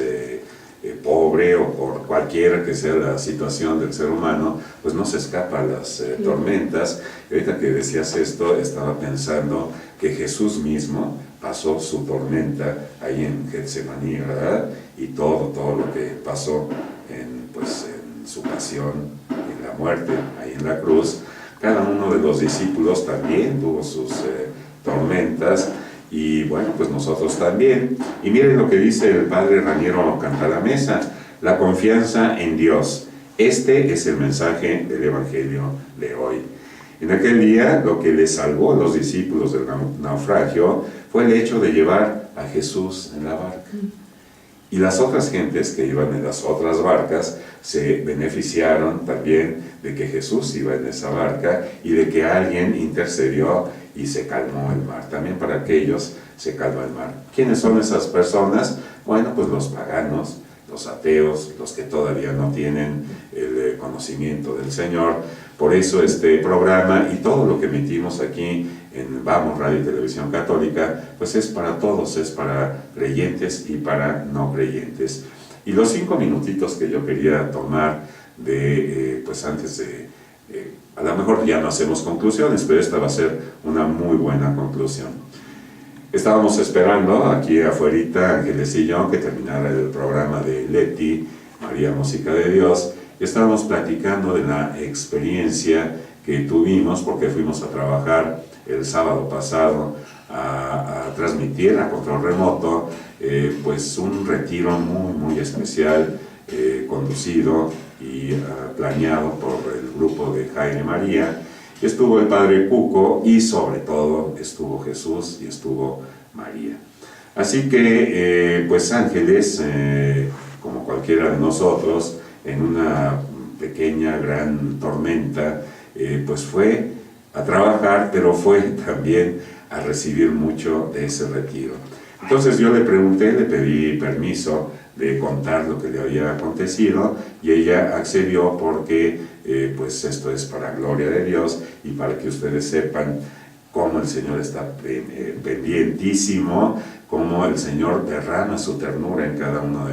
pobre, o por cualquiera que sea la situación del ser humano, pues no se escapa a las tormentas. Y ahorita que decías esto, estaba pensando que Jesús mismo pasó su tormenta ahí en Getsemaní, ¿verdad? Y todo lo que pasó en su pasión, en la muerte, ahí en la cruz. cada uno de los discípulos también tuvo sus tormentas, y bueno, pues nosotros también. Y miren lo que dice el padre Raniero Cantalamessa: la confianza en Dios. Este es el mensaje del Evangelio de hoy. En aquel día, lo que les salvó a los discípulos del naufragio fue el hecho de llevar a Jesús en la barca. Y las otras gentes que iban en las otras barcas se beneficiaron también de que Jesús iba en esa barca y de que alguien intercedió y se calmó el mar. También para aquellos se calmó el mar. ¿Quiénes son esas personas? Bueno, pues los paganos, los ateos, los que todavía no tienen el conocimiento del Señor. Por eso este programa y todo lo que emitimos aquí en Vamos Radio y Televisión Católica, pues es para todos, es para creyentes y para no creyentes. Y los 5 minutitos que yo quería tomar pues antes de, a lo mejor ya no hacemos conclusiones, pero esta va a ser una muy buena conclusión. Estábamos esperando aquí afuerita, Ángeles y yo, que terminara el programa de Leti, María Música de Dios, y estábamos platicando de la experiencia que tuvimos, porque fuimos a trabajar el sábado pasado a transmitir a control remoto, pues un retiro muy especial, conducido y planeado por el grupo de Jaime María. Estuvo el padre Cuco y sobre todo estuvo Jesús y estuvo María. Así que pues Ángeles, como cualquiera de nosotros, en una pequeña, gran tormenta, pues fue a trabajar, pero fue también a recibir mucho de ese retiro. Entonces yo le pregunté, le pedí permiso de contar lo que le había acontecido, y ella accedió porque pues esto es para gloria de Dios y para que ustedes sepan cómo el Señor está pendientísimo, cómo el Señor derrama su ternura en cada uno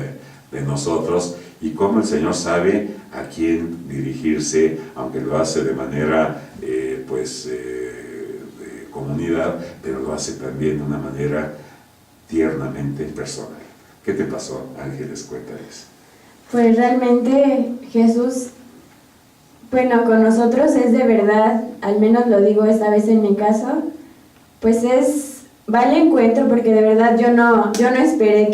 de nosotros, y cómo el Señor sabe a quién dirigirse, aunque lo hace de manera de comunidad, pero lo hace también de una manera tiernamente personal. ¿Qué te pasó, Ángeles? Cuéntales. Pues realmente Jesús, bueno, con nosotros es de verdad, al menos lo digo esta vez en mi caso, pues va al encuentro, porque de verdad yo no esperé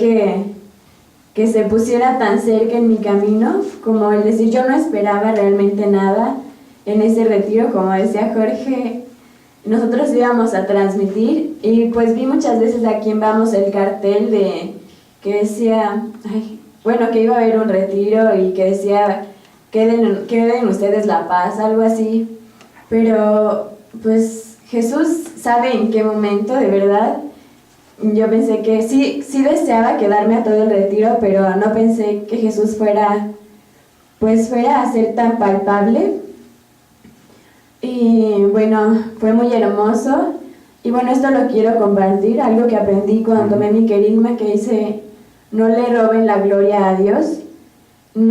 que se pusiera tan cerca en mi camino, como el decir, yo no esperaba realmente nada en ese retiro. Como decía Jorge, nosotros íbamos a transmitir y pues vi muchas veces aquí en Vamos el cartel que decía, que iba a haber un retiro y que decía, queden ustedes la paz, algo así. Pero pues Jesús sabe en qué momento, de verdad. Yo pensé que sí deseaba quedarme a todo el retiro, pero no pensé que Jesús fuera a ser tan palpable. Y bueno, fue muy hermoso. Y bueno, esto lo quiero compartir, algo que aprendí cuando tomé mi querigma, que dice: no le roben la gloria a Dios. De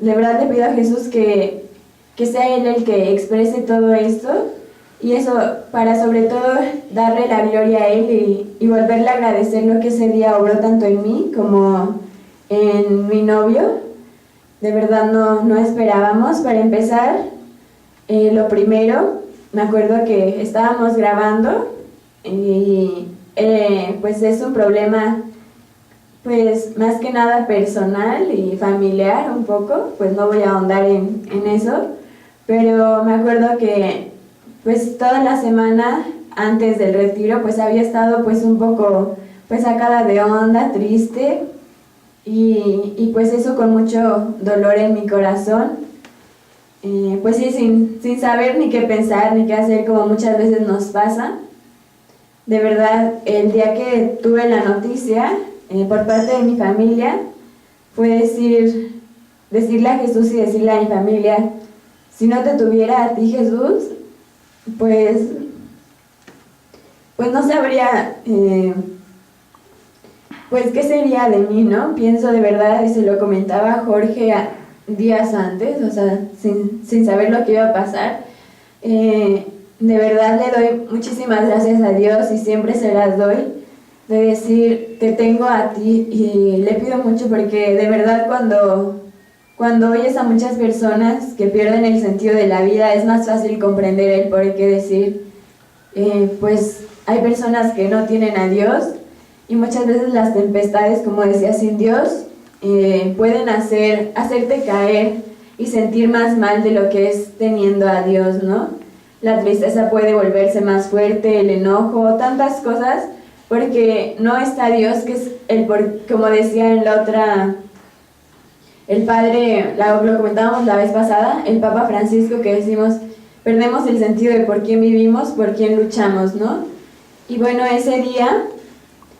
verdad le pido a Jesús que sea Él el que exprese todo esto, y eso para sobre todo darle la gloria a Él y volverle a agradecer lo que ese día obró tanto en mí como en mi novio. De verdad no esperábamos. Para empezar, lo primero, me acuerdo que estábamos grabando y pues es un problema pues más que nada personal y familiar un poco, pues no voy a ahondar en eso, pero me acuerdo que pues toda la semana antes del retiro pues había estado pues un poco pues sacada de onda, triste, y pues eso con mucho dolor en mi corazón, pues sí, sin saber ni qué pensar ni qué hacer, como muchas veces nos pasa. De verdad, el día que tuve la noticia por parte de mi familia, fue decirle a Jesús y decirle a mi familia: si no te tuviera a ti, Jesús, pues no sabría pues qué sería de mí, ¿no? Pienso de verdad, y se lo comentaba a Jorge días antes, o sea, sin saber lo que iba a pasar. De verdad le doy muchísimas gracias a Dios, y siempre se las doy, de decir: te tengo a ti, y le pido mucho, porque de verdad cuando cuando oyes a muchas personas que pierden el sentido de la vida, es más fácil comprender el por qué decir, pues hay personas que no tienen a Dios y muchas veces las tempestades, como decía, sin Dios, pueden hacerte caer y sentir más mal de lo que es teniendo a Dios, ¿no? La tristeza puede volverse más fuerte, el enojo, tantas cosas, porque no está Dios, que es como decía en la otra, el padre, lo comentábamos la vez pasada, el Papa Francisco, que decimos, perdemos el sentido de por quién vivimos, por quién luchamos, ¿no? Y bueno, ese día,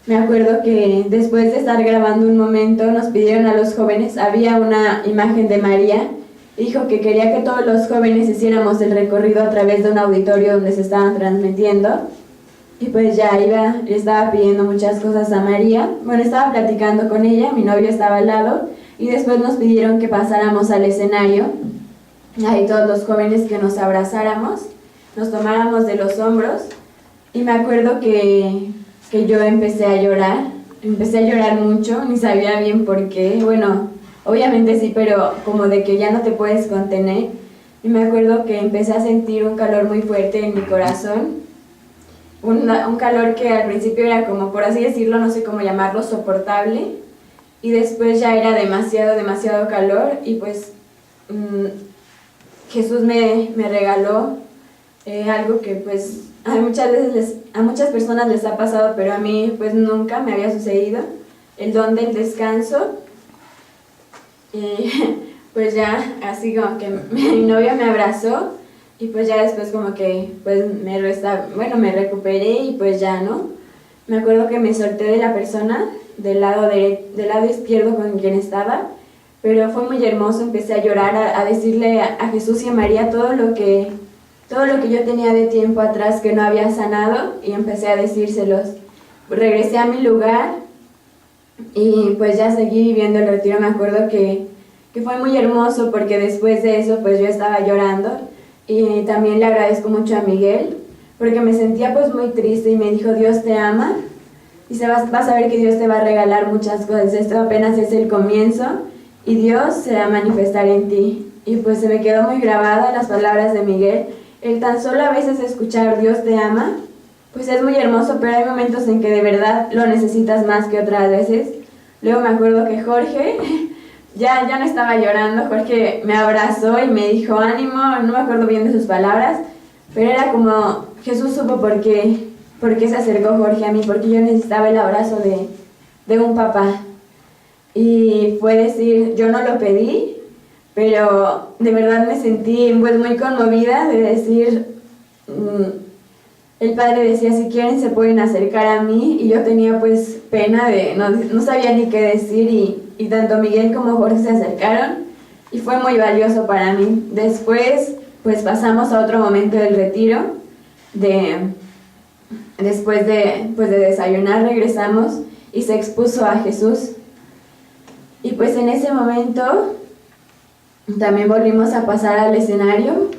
me acuerdo que después de estar grabando un momento, nos pidieron a los jóvenes, había una imagen de María, dijo que quería que todos los jóvenes hiciéramos el recorrido a través de un auditorio donde se estaban transmitiendo. Y pues ya le estaba pidiendo muchas cosas a María. Bueno, estaba platicando con ella, mi novio estaba al lado, y después nos pidieron que pasáramos al escenario. Ahí todos los jóvenes que nos abrazáramos, nos tomáramos de los hombros, y me acuerdo que yo empecé a llorar mucho, ni sabía bien por qué. Bueno, obviamente sí, pero como de que ya no te puedes contener. Y me acuerdo que empecé a sentir un calor muy fuerte en mi corazón. Un calor que al principio era como, por así decirlo, no sé cómo llamarlo, soportable, y después ya era demasiado calor, y pues Jesús me regaló algo que pues a muchas personas les ha pasado, pero a mí pues nunca me había sucedido, el don del descanso. Y pues ya así como que mi novio me abrazó, y pues ya después como que pues me recuperé, y pues ya, ¿no? Me acuerdo que me solté de la persona del lado izquierdo con quien estaba, pero fue muy hermoso. Empecé a llorar, a decirle a Jesús y a María todo lo que yo tenía de tiempo atrás que no había sanado, y empecé a decírselos. Regresé a mi lugar y pues ya seguí viviendo el retiro. Me acuerdo que fue muy hermoso, porque después de eso pues yo estaba llorando. Y también le agradezco mucho a Miguel, porque me sentía pues muy triste, y me dijo, Dios te ama, y vas a ver que Dios te va a regalar muchas cosas, esto apenas es el comienzo, y Dios se va a manifestar en ti. Y pues se me quedó muy grabada las palabras de Miguel. El tan solo a veces escuchar Dios te ama, pues es muy hermoso, pero hay momentos en que de verdad lo necesitas más que otras veces. Luego me acuerdo que Jorge... Ya no estaba llorando, Jorge me abrazó y me dijo ánimo, no me acuerdo bien de sus palabras, pero era como, Jesús supo por qué se acercó Jorge a mí, porque yo necesitaba el abrazo de un papá. Y fue decir, yo no lo pedí, pero de verdad me sentí pues muy conmovida de decir, el padre decía, si quieren se pueden acercar a mí, y yo tenía pues pena no sabía ni qué decir, y tanto Miguel como Jorge se acercaron, y fue muy valioso para mí. Después pues pasamos a otro momento del retiro, después de desayunar regresamos y se expuso a Jesús, y pues en ese momento también volvimos a pasar al escenario,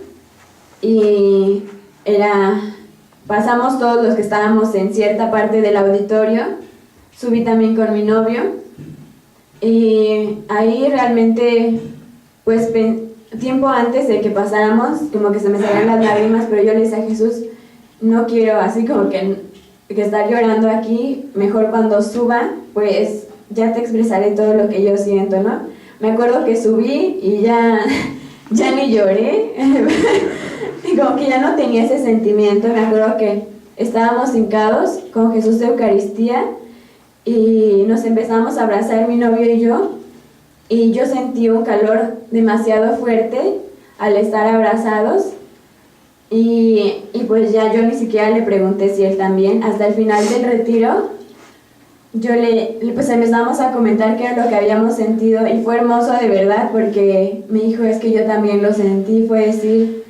y pasamos todos los que estábamos en cierta parte del auditorio, subí también con mi novio. Y ahí realmente, pues tiempo antes de que pasáramos, como que se me salían las lágrimas, pero yo le decía a Jesús, no quiero así como que estar llorando aquí, mejor cuando suba, pues ya te expresaré todo lo que yo siento, ¿no? Me acuerdo que subí y ya ni lloré, y como que ya no tenía ese sentimiento. Me acuerdo que estábamos hincados con Jesús de Eucaristía, y nos empezamos a abrazar mi novio y yo sentí un calor demasiado fuerte al estar abrazados, y pues ya yo ni siquiera le pregunté si él también. Hasta el final del retiro pues empezamos a comentar qué era lo que habíamos sentido, y fue hermoso de verdad, porque me dijo, es que yo también lo sentí. Fue decir,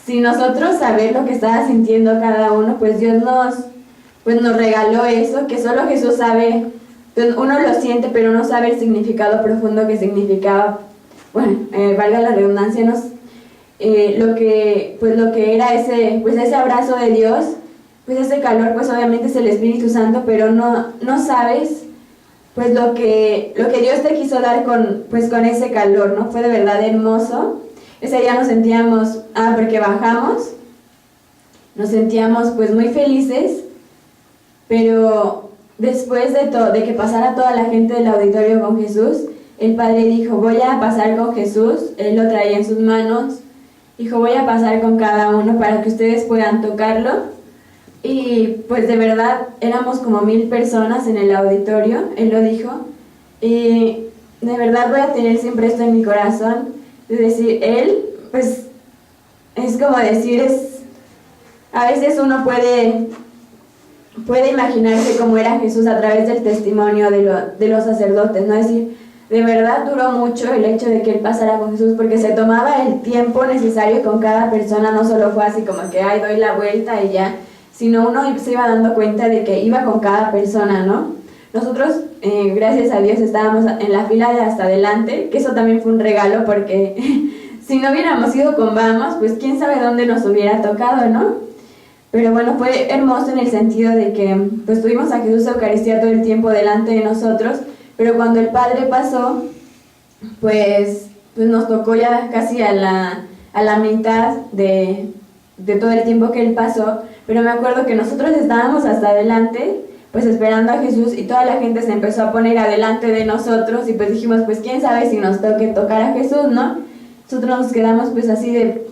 si nosotros saber lo que estaba sintiendo cada uno, pues Dios nos regaló eso, que solo Jesús sabe. Pues uno lo siente, pero no sabe el significado profundo que significaba, bueno, valga la redundancia, lo que era ese abrazo de Dios, pues ese calor, pues obviamente es el Espíritu Santo, pero no sabes pues lo que Dios te quiso dar con ese calor, ¿no? Fue de verdad hermoso. Ese día nos sentíamos, porque bajamos, nos sentíamos pues muy felices, pero después de que pasara toda la gente del auditorio con Jesús, el Padre dijo, voy a pasar con Jesús, Él lo traía en sus manos, dijo, voy a pasar con cada uno para que ustedes puedan tocarlo. Y pues de verdad éramos como 1000 personas en el auditorio, Él lo dijo, y de verdad voy a tener siempre esto en mi corazón, de decir, Él, pues es como decir, a veces uno puede imaginarse cómo era Jesús a través del testimonio de los sacerdotes, ¿no? Es decir, de verdad duró mucho el hecho de que Él pasara con Jesús, porque se tomaba el tiempo necesario con cada persona, no solo fue así como que, doy la vuelta y ya, sino uno se iba dando cuenta de que iba con cada persona, ¿no? Nosotros, gracias a Dios, estábamos en la fila de hasta adelante, que eso también fue un regalo, porque si no hubiéramos ido con Vamos, pues quién sabe dónde nos hubiera tocado, ¿no? Pero bueno, fue hermoso en el sentido de que pues tuvimos a Jesús Eucaristía todo el tiempo delante de nosotros, pero cuando el Padre pasó, pues nos tocó ya casi a la mitad de todo el tiempo que Él pasó, pero me acuerdo que nosotros estábamos hasta adelante, pues esperando a Jesús, y toda la gente se empezó a poner adelante de nosotros, y pues dijimos, pues quién sabe si nos toque tocar a Jesús, ¿no? Nosotros nos quedamos pues así de,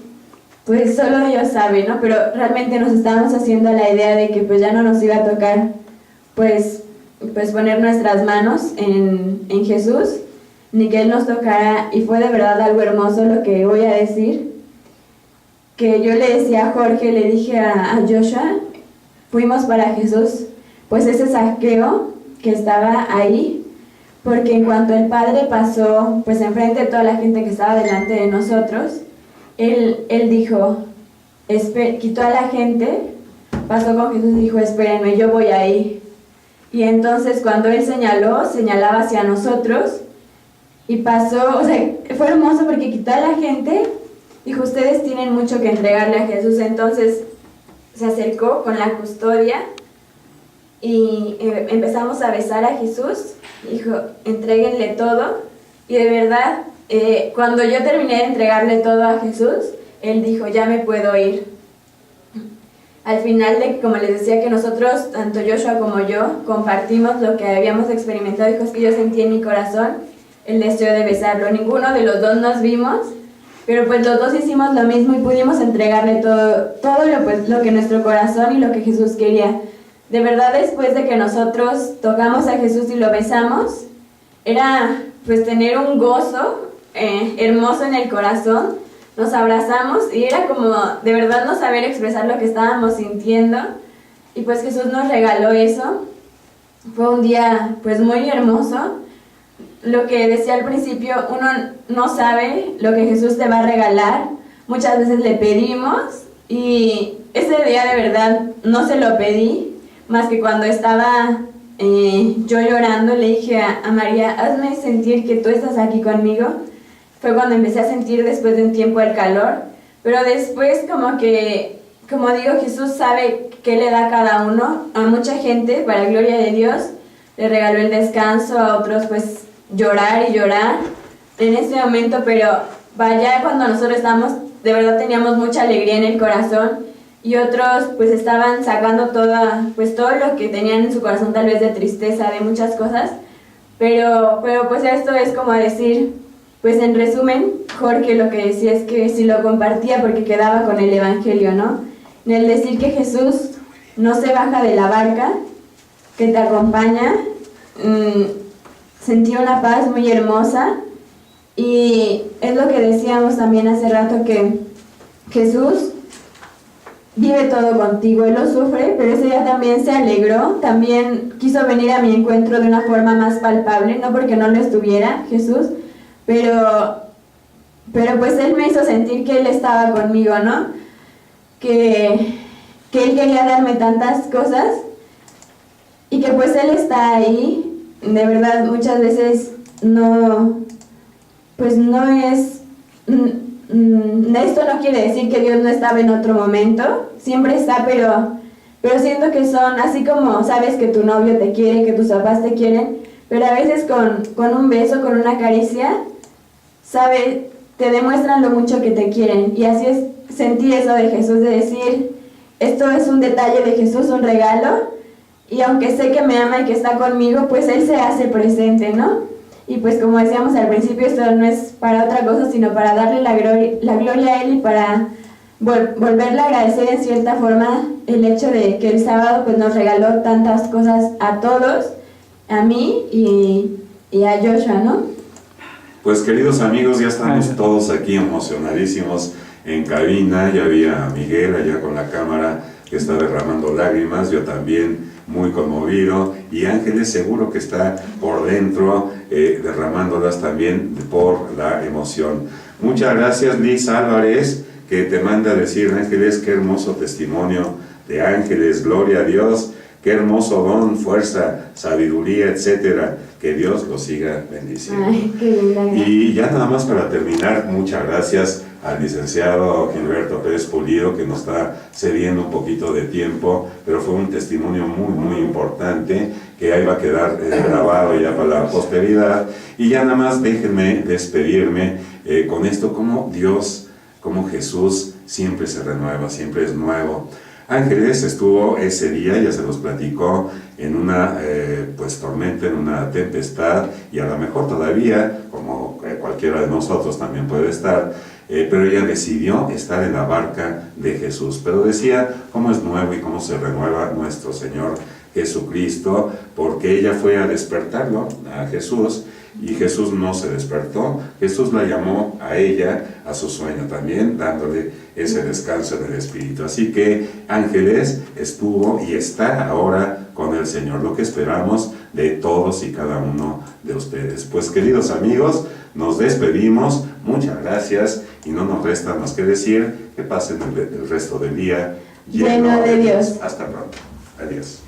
pues solo Dios sabe, ¿no? Pero realmente nos estábamos haciendo la idea de que pues ya no nos iba a tocar, pues poner nuestras manos en Jesús, ni que Él nos tocara, y fue de verdad algo hermoso lo que voy a decir, que yo le decía a Jorge, le dije a Joshua, fuimos para Jesús, pues ese Zaqueo que estaba ahí, porque en cuanto el Padre pasó, pues enfrente de toda la gente que estaba delante de nosotros, él dijo, quitó a la gente, pasó con Jesús y dijo, espérenme, yo voy ahí. Y entonces cuando Él señalaba hacia nosotros, y pasó, o sea, fue hermoso porque quitó a la gente, dijo, ustedes tienen mucho que entregarle a Jesús. Entonces se acercó con la custodia y empezamos a besar a Jesús, dijo, entréguenle todo, y de verdad, cuando yo terminé de entregarle todo a Jesús, Él dijo, ya me puedo ir. Al final, como les decía, que nosotros, tanto Joshua como yo, compartimos lo que habíamos experimentado, dijo, es que yo sentí en mi corazón el deseo de besarlo. Ninguno de los dos nos vimos, pero pues los dos hicimos lo mismo y pudimos entregarle todo lo que nuestro corazón y lo que Jesús quería. De verdad, después de que nosotros tocamos a Jesús y lo besamos, era pues tener un gozo hermoso en el corazón. Nos abrazamos y era como de verdad no saber expresar lo que estábamos sintiendo, y pues Jesús nos regaló eso. Fue un día pues muy hermoso. Lo que decía al principio, uno no sabe lo que Jesús te va a regalar. Muchas veces le pedimos, y ese día de verdad no se lo pedí, más que cuando estaba yo llorando, le dije a María, hazme sentir que tú estás aquí conmigo. Fue cuando empecé a sentir después de un tiempo el calor, pero después como digo, Jesús sabe qué le da a cada uno. A mucha gente, para gloria de Dios, le regaló el descanso, a otros pues llorar y llorar en ese momento, pero vaya, cuando nosotros estábamos, de verdad teníamos mucha alegría en el corazón, y otros pues estaban sacando todo lo que tenían en su corazón, tal vez de tristeza, de muchas cosas, pero pues esto es como decir, pues en resumen, Jorge lo que decía es que si lo compartía porque quedaba con el Evangelio, ¿no? En el decir que Jesús no se baja de la barca, que te acompaña, sentí una paz muy hermosa, y es lo que decíamos también hace rato, que Jesús vive todo contigo. Él lo sufre, pero ese día también se alegró, también quiso venir a mi encuentro de una forma más palpable, no porque no lo estuviera Jesús, pero pues Él me hizo sentir que Él estaba conmigo, ¿no? Que Él quería darme tantas cosas, y que pues Él está ahí. De verdad, muchas veces esto no quiere decir que Dios no estaba en otro momento, siempre está, pero siento que son así como sabes que tu novio te quiere, que tus papás te quieren, pero a veces con un beso, con una caricia, te demuestran lo mucho que te quieren. Y así es sentir eso de Jesús, de decir, esto es un detalle de Jesús, un regalo, y aunque sé que me ama y que está conmigo, pues Él se hace presente, ¿no? Y pues como decíamos al principio, esto no es para otra cosa, sino para darle la gloria a Él y para volverle a agradecer en cierta forma el hecho de que el sábado pues nos regaló tantas cosas a todos, a mí y a Joshua, ¿no? Pues queridos amigos, ya estamos todos aquí emocionadísimos en cabina. Ya había a Miguel allá con la cámara que está derramando lágrimas, yo también muy conmovido, y Ángeles seguro que está por dentro derramándolas también por la emoción. Muchas gracias Liz Álvarez, que te manda a decir, Ángeles, qué hermoso testimonio de Ángeles, gloria a Dios, qué hermoso don, fuerza, sabiduría, etcétera. Que Dios lo siga bendiciendo. Ay, qué linda. Y ya nada más para terminar, muchas gracias al licenciado Gilberto Pérez Pulido, que nos está cediendo un poquito de tiempo, pero fue un testimonio muy importante que ahí va a quedar grabado ya para la posteridad. Y ya nada más déjenme despedirme con esto, como Dios, como Jesús siempre se renueva, siempre es nuevo. Ángeles estuvo ese día, ya se los platicó, en una tormenta, en una tempestad, y a lo mejor todavía, como cualquiera de nosotros también puede estar, pero ella decidió estar en la barca de Jesús. Pero decía cómo es nuevo y cómo se renueva nuestro Señor Jesucristo, porque ella fue a despertarlo, a Jesús, y Jesús no se despertó. Jesús la llamó a ella a su sueño también, dándole ese descanso en el Espíritu. Así que Ángeles estuvo y está ahora con el Señor, lo que esperamos de todos y cada uno de ustedes. Pues queridos amigos, nos despedimos, muchas gracias, y no nos resta más que decir que pasen el resto del día lleno de Dios. Hasta pronto. Adiós.